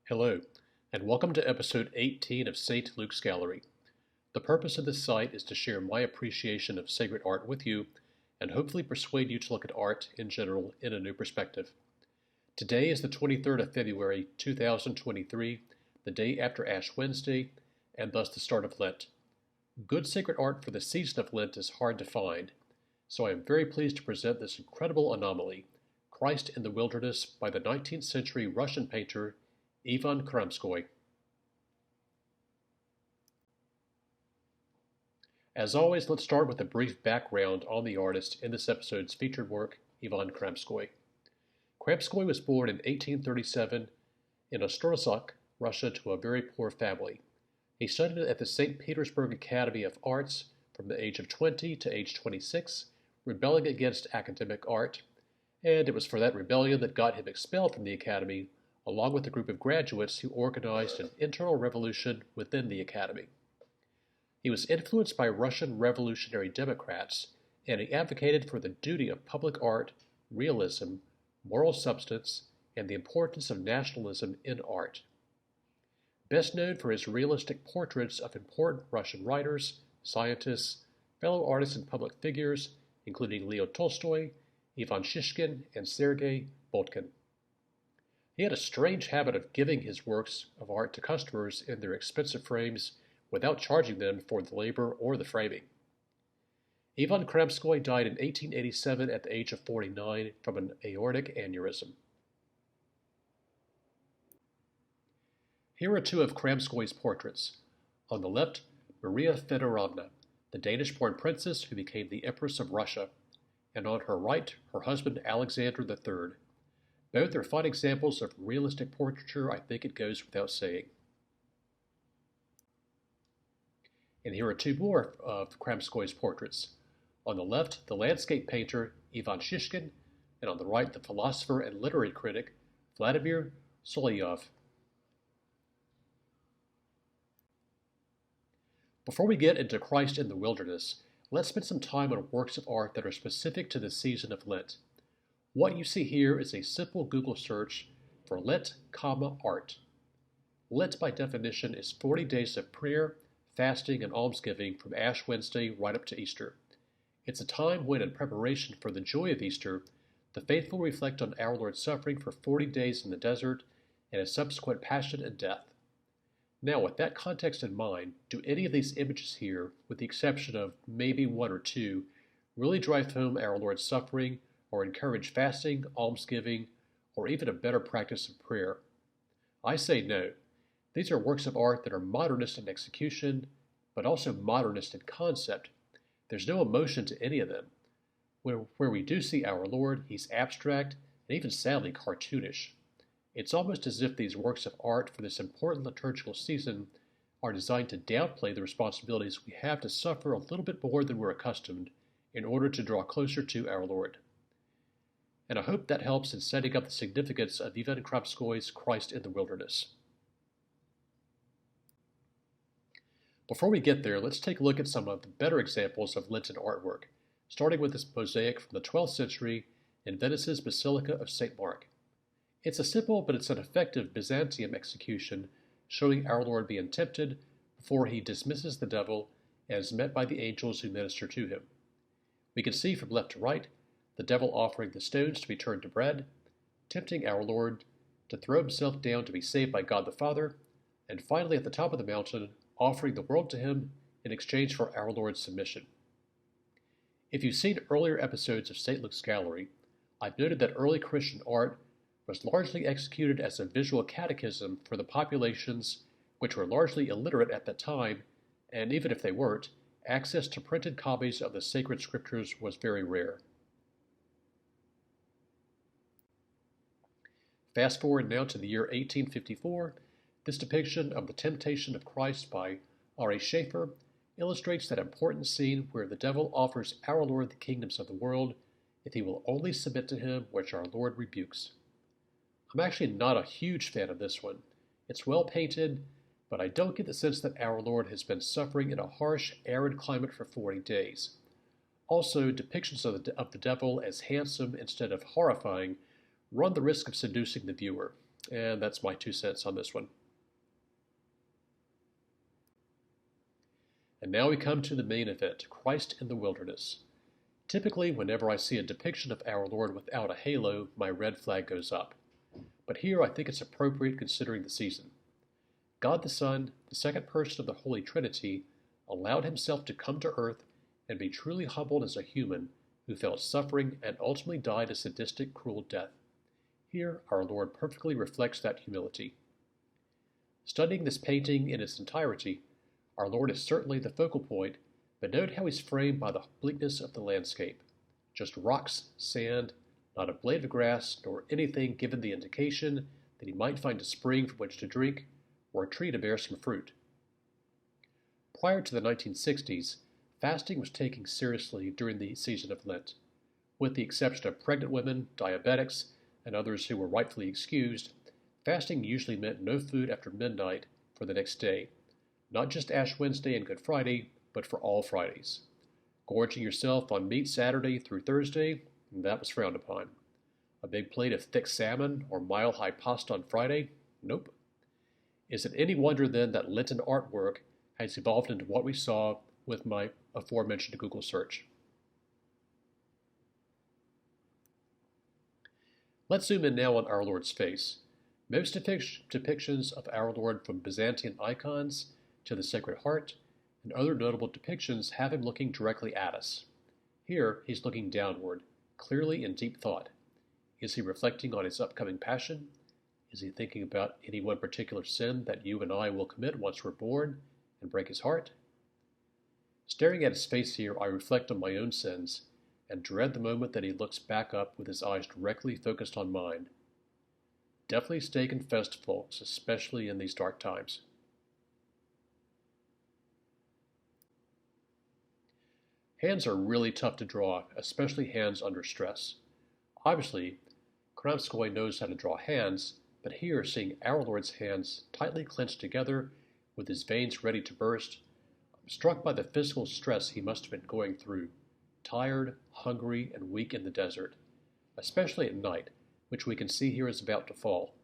Hello, and welcome to episode 18 of St. Luke's Gallery. The purpose of this site is to share my appreciation of sacred art with you and hopefully persuade you to look at art in general in a new perspective. Today is the 23rd of February 2023, the day after Ash Wednesday, and thus the start of Lent. Good sacred art for the season of Lent is hard to find, so I am very pleased to present this incredible anomaly, Christ in the Wilderness by the 19th century Russian painter Ivan Kramskoi. As always, let's start with a brief background on the artist in this episode's featured work, Ivan Kramskoi. Kramskoi was born in 1837 in Ostrozhsk, Russia, to a very poor family. He studied at the St. Petersburg Academy of Arts from the age of 20 to age 26, rebelling against academic art, and it was for that rebellion that got him expelled from the academy, along with a group of graduates who organized an internal revolution within the academy. He was influenced by Russian revolutionary Democrats, and he advocated for the duty of public art, realism, moral substance, and the importance of nationalism in art. Best known for his realistic portraits of important Russian writers, scientists, fellow artists and public figures, including Leo Tolstoy, Ivan Shishkin, and Sergei Boltkin. He had a strange habit of giving his works of art to customers in their expensive frames without charging them for the labor or the framing. Ivan Kramskoi died in 1887 at the age of 49 from an aortic aneurysm. Here are two of Kramskoi's portraits. On the left, Maria Fedorovna, the Danish-born princess who became the Empress of Russia, and on her right, her husband Alexander III. Both are fine examples of realistic portraiture, I think it goes without saying. And here are two more of Kramskoi's portraits. On the left, the landscape painter Ivan Shishkin, and on the right, the philosopher and literary critic Vladimir Solovyov. Before we get into Christ in the Wilderness, let's spend some time on works of art that are specific to the season of Lent. What you see here is a simple Google search for Lent, art. Lent, by definition, is 40 days of prayer, fasting, and almsgiving from Ash Wednesday right up to Easter. It's a time when, in preparation for the joy of Easter, the faithful reflect on our Lord's suffering for 40 days in the desert and His subsequent passion and death. Now, with that context in mind, do any of these images here, with the exception of maybe one or two, really drive home our Lord's suffering or encourage fasting, almsgiving, or even a better practice of prayer? I say no. These are works of art that are modernist in execution, but also modernist in concept. There's no emotion to any of them. Where we do see our Lord, He's abstract and even sadly cartoonish. It's almost as if these works of art for this important liturgical season are designed to downplay the responsibilities we have to suffer a little bit more than we're accustomed in order to draw closer to our Lord. And I hope that helps in setting up the significance of Ivan Kramskoi's Christ in the Wilderness. Before we get there, let's take a look at some of the better examples of Lenten artwork, starting with this mosaic from the 12th century in Venice's Basilica of St. Mark. It's a simple, but it's an effective Byzantium execution, showing our Lord being tempted before He dismisses the devil and is met by the angels who minister to Him. We can see from left to right the devil offering the stones to be turned to bread, tempting our Lord to throw Himself down to be saved by God the Father, and finally at the top of the mountain, offering the world to Him in exchange for our Lord's submission. If you've seen earlier episodes of St. Luke's Gallery, I've noted that early Christian art was largely executed as a visual catechism for the populations which were largely illiterate at that time, and even if they weren't, access to printed copies of the sacred scriptures was very rare. Fast forward now to the year 1854, this depiction of the temptation of Christ by R.A. Schaeffer illustrates that important scene where the devil offers our Lord the kingdoms of the world if he will only submit to him, which our Lord rebukes. I'm actually not a huge fan of this one. It's well painted, but I don't get the sense that our Lord has been suffering in a harsh, arid climate for 40 days. Also, depictions of the devil as handsome instead of horrifying run the risk of seducing the viewer. And that's my 2 cents on this one. And now we come to the main event, Christ in the wilderness. Typically, whenever I see a depiction of our Lord without a halo, my red flag goes up. But here I think it's appropriate considering the season. God the Son, the second person of the Holy Trinity, allowed himself to come to earth and be truly humbled as a human who felt suffering and ultimately died a sadistic, cruel death. Here, our Lord perfectly reflects that humility. Studying this painting in its entirety, our Lord is certainly the focal point, but note how he's framed by the bleakness of the landscape. Just rocks, sand, not a blade of grass, nor anything given the indication that he might find a spring from which to drink or a tree to bear some fruit. Prior to the 1960s, fasting was taken seriously during the season of Lent. With the exception of pregnant women, diabetics, and others who were rightfully excused, fasting usually meant no food after midnight for the next day, not just Ash Wednesday and Good Friday, but for all Fridays. Gorging yourself on meat Saturday through Thursday, that was frowned upon. A big plate of thick salmon or mile-high pasta on Friday? Nope. Is it any wonder then that Lenten artwork has evolved into what we saw with my aforementioned Google search? Let's zoom in now on our Lord's face. Most depictions of our Lord, from Byzantine icons to the Sacred Heart and other notable depictions, have him looking directly at us. Here, he's looking downward, clearly in deep thought. Is he reflecting on his upcoming passion? Is he thinking about any one particular sin that you and I will commit once we're born and break his heart? Staring at his face here, I reflect on my own sins and dread the moment that he looks back up with his eyes directly focused on mine. Definitely stay confessed, folks, especially in these dark times. Hands are really tough to draw, especially hands under stress. Obviously, Kramskoi knows how to draw hands, but here, seeing our Lord's hands tightly clenched together with his veins ready to burst, I'm struck by the physical stress he must have been going through, tired, hungry, and weak in the desert, especially at night, which we can see here is about to fall.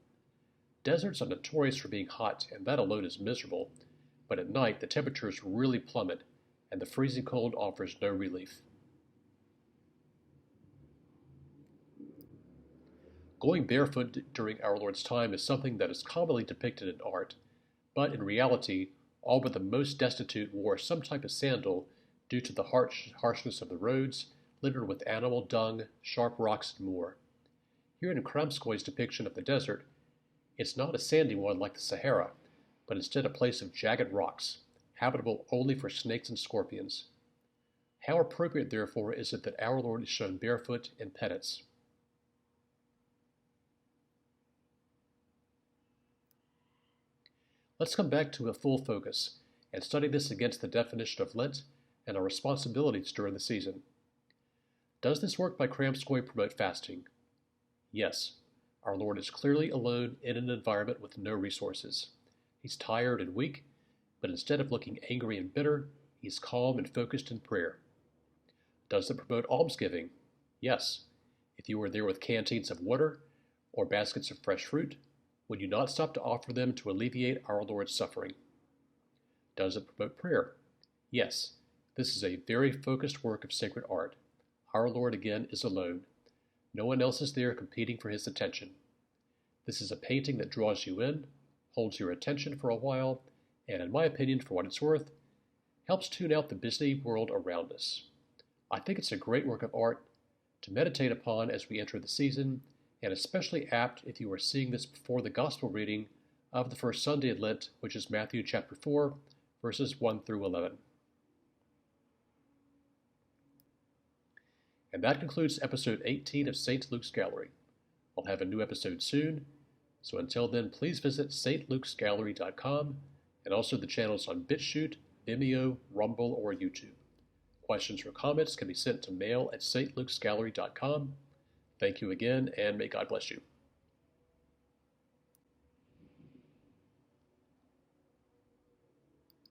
Deserts are notorious for being hot, and that alone is miserable, but at night the temperatures really plummet, and the freezing cold offers no relief. Going barefoot during our Lord's time is something that is commonly depicted in art, but in reality, all but the most destitute wore some type of sandal due to the harshness of the roads, littered with animal dung, sharp rocks, and more. Here in Kramskoi's depiction of the desert, it's not a sandy one like the Sahara, but instead a place of jagged rocks, habitable only for snakes and scorpions. How appropriate, therefore, is it that our Lord is shown barefoot in penance? Let's come back to a full focus and study this against the definition of Lent and our responsibilities during the season. Does this work by Kramskoi promote fasting? Yes. Our Lord is clearly alone in an environment with no resources. He's tired and weak, but instead of looking angry and bitter, he's calm and focused in prayer. Does it promote almsgiving? Yes. If you were there with canteens of water or baskets of fresh fruit, would you not stop to offer them to alleviate our Lord's suffering? Does it promote prayer? Yes. This is a very focused work of sacred art. Our Lord again is alone. No one else is there competing for his attention. This is a painting that draws you in, holds your attention for a while, and in my opinion, for what it's worth, helps tune out the busy world around us. I think it's a great work of art to meditate upon as we enter the season, and especially apt if you are seeing this before the Gospel reading of the first Sunday of Lent, which is Matthew chapter 4, verses 1 through 11. And that concludes episode 18 of St. Luke's Gallery. I'll have a new episode soon, so until then, please visit stlukesgallery.com and also the channels on BitChute, Vimeo, Rumble, or YouTube. Questions or comments can be sent to mail@stlukesgallery.com. Thank you again, and may God bless you.